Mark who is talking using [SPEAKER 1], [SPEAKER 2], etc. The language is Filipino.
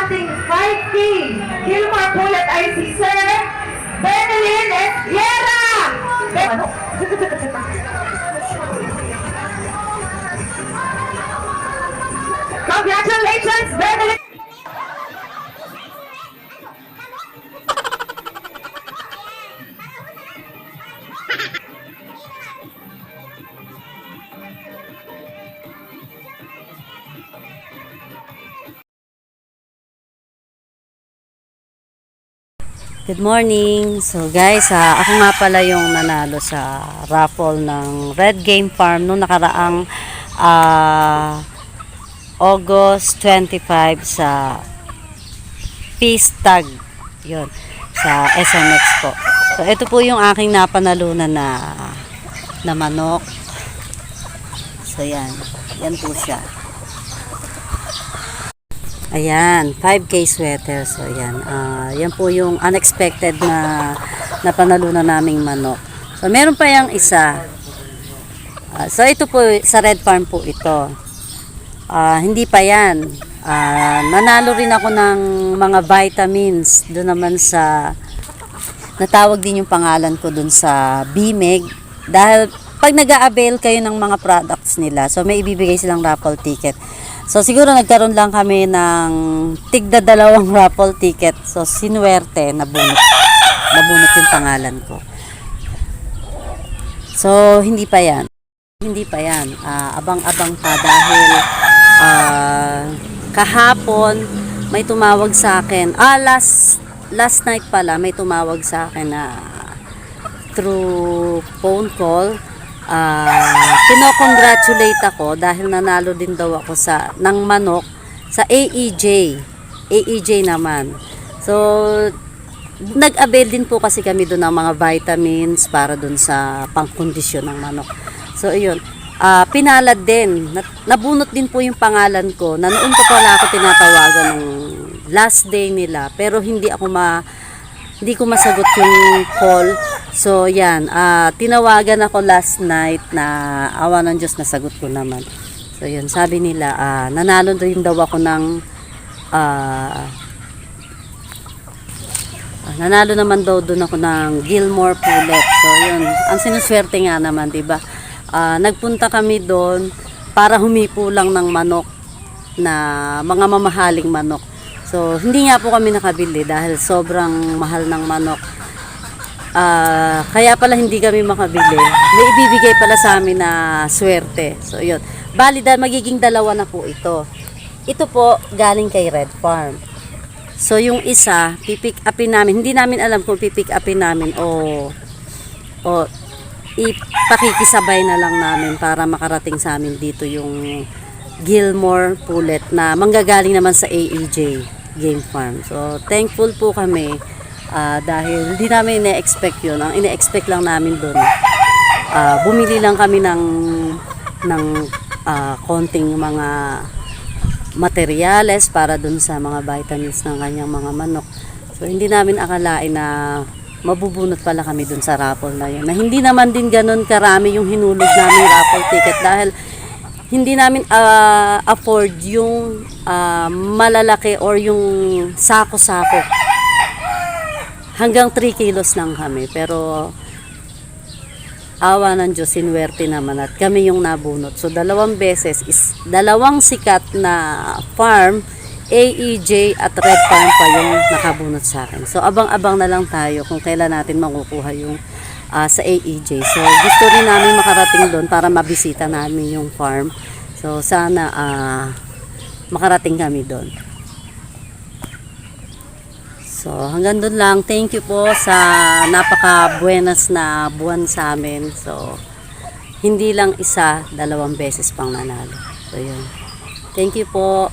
[SPEAKER 1] ating 5K Gilmore Pullet ay si Sir Benelin Esguerra. Ano? Congratulations, Benelin!
[SPEAKER 2] Good morning! So guys, ako nga pala yung nanalo sa raffle ng Red Game Farm noong nakaraang August 25 sa Peace Tag. Yun, sa SMX po. So ito po yung aking napanalunan na manok. So yan, yan po siya. Ayan, 5K sweater. So, ayan. Yan po yung unexpected na napanalunan naming manok. So, meron pa yung isa. So, ito po, sa Red Farm po ito. Hindi pa yan. Nanalo rin ako ng mga vitamins. Doon naman sa, natawag din yung pangalan ko doon sa BMEG. Dahil, pag nag-a-avail kayo ng mga products nila, so may ibibigay silang raffle ticket. So, siguro nagkaroon lang kami ng tigda 2 raffle ticket. So, sinuwerte, nabunot. Nabunot yung pangalan ko. So, hindi pa yan. Hindi pa yan. Abang-abang pa dahil kahapon may tumawag sa akin. Last night pala may tumawag sa akin na through phone call. Kino-congratulate ako dahil nanalo din daw ako ng manok sa AEJ naman. So nag-avail din po kasi kami doon ng mga vitamins para doon sa pangkondisyon ng manok. So ayun, pinalad din, nabunot din po yung pangalan ko na noon pa pala ako tinatawagan ng last day nila, pero hindi ko masagot yung call. So yan, tinawagan ako last night na awa ng Diyos, nasagot ko naman. So yun, sabi nila, nanalo din daw ako ng nanalo naman daw doon ako ng Gilmore Pullet. So yun, ang sinuswerte nga naman, diba? Nagpunta kami doon para humipo lang ng manok, na mga mamahaling manok. So hindi nga po kami nakabili dahil sobrang mahal ng manok. Kaya pala hindi kami makabili. May ibibigay pala sa amin na swerte. So yun, bali dahil magiging 2 na po ito. Ito po galing kay Red Farm. So yung isa, pipick upin namin. Hindi namin alam kung pipick upin namin o ipakikisabay na lang namin para makarating sa amin dito yung Gilmore Pullet na manggagaling naman sa AEJ Game Farm. So thankful po kami dahil hindi namin ine-expect yun. Ang ine-expect lang namin doon, bumili lang kami ng konting mga materyales para doon sa mga vitamins ng kanyang mga manok. So hindi namin akalain na mabubunot pala kami doon sa raffle na yun. Na hindi naman din ganun karami yung hinulog namin raffle ticket dahil hindi namin afford yung malalaki or yung sako-sako. Hanggang 3 kilos lang kami. Pero awa ng Diyos, sinuwerte naman at kami yung nabunot. So 2 beses is 2 sikat na farm, AEJ at Red Farm pa yung nakabunot sa akin. So abang-abang na lang tayo kung kailan natin makukuha yung sa AEJ. So gusto rin namin makarating doon para mabisita namin yung farm. So sana makarating kami doon. So hanggang doon lang. Thank you po sa napaka-buenas na buwan sa amin. So hindi lang 1, 2 beses pang nanalo. So yun. Thank you po.